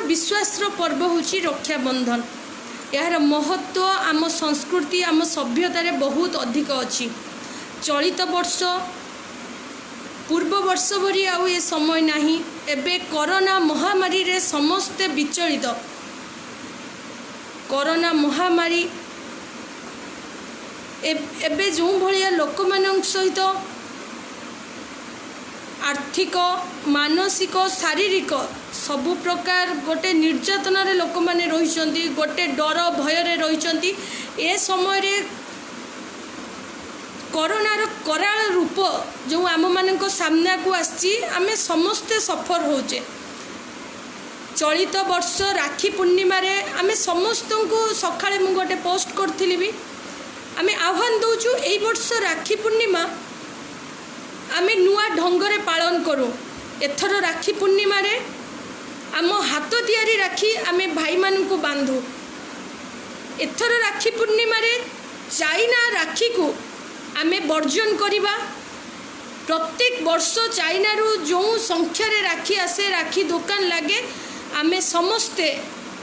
विश्वास पर्व होची रक्षाबंधन। यार महत्व आम संस्कृति आम सभ्यतार बहुत अधिक अच्छी। चलित वर्ष पूर्व वर्ष भरी आउ ये समय नहीं। एबे कोरोना महामारी रे समस्ते विचलित। कोरोना महामारी एबे जो भलिया लोक मान सहित आर्थिक मानसिक शारीरिक सबु प्रकार गोटे निर्यातनार लोक मैंने रही गोटे डर भय रही। ए समय रे कोरोनार कराल रूप जो आम मान सामना को आसी आमे समस्ते सफर होचे। चलित वर्ष राखी पूर्णिमा रे आमे समस्त को सकाळे मु गोटे पोस्ट करथिली भी आमे आह्वान दउछु एई वर्ष राखी पूर्णिमा आमे नुआ ढंगरे पालन करूँ। एथर राखी पूर्णिमा रे आम हाथ तियारी राखी आमे भाई मान को बांधु। एथर राखी पूर्णिमा रे चाइना राखी को आमे वर्जन करिबा। प्रत्येक वर्ष चाइना रू जो संख्या रे राखी आसे राखी दुकान लगे आमे समस्ते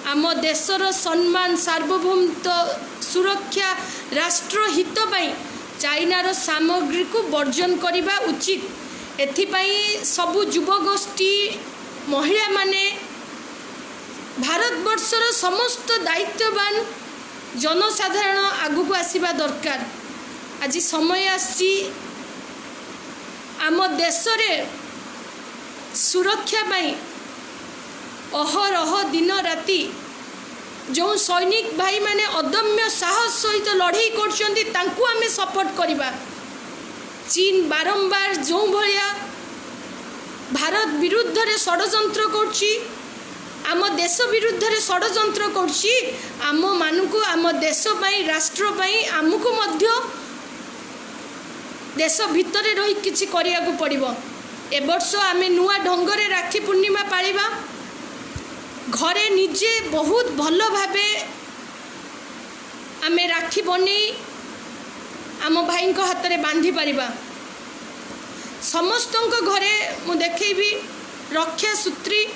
आम देशर सम्मान सार्वभौमत्व सुरक्षा राष्ट्र हित पाई चाइनार सामग्री को वर्जन करने उचित। एथिपाई सबु युवगोष्ठी महिला माने भारतवर्षर समस्त दायित्ववान जनसाधारण आगु को आसीबा दरकार। आज समय आसी आम देश रे सुरक्षा पाई अहरह दिन राति जो सैनिक भाई माने अदम्य साहस सहित लड़ाई कर सपोर्ट करवा। चीन बारंबार जो भलिया भारत विरुद्ध रे षड्यंत्र करछि आम देश विरुद्ध रे षड्यंत्र करछि आम मानुको आम देश पाई राष्ट्र पाई आमको मध्य देश भितर रही किछि करिया को पड़िबो। ए वर्ष आमे नुआ ढंगरे राखी पूर्णिमा पालिबा। घरे निजे बहुत भल भावे आमे राखी बने आम भाई हाथ में बांधि पारिबा। समस्त घरे मु देखैबी रक्षा सूत्री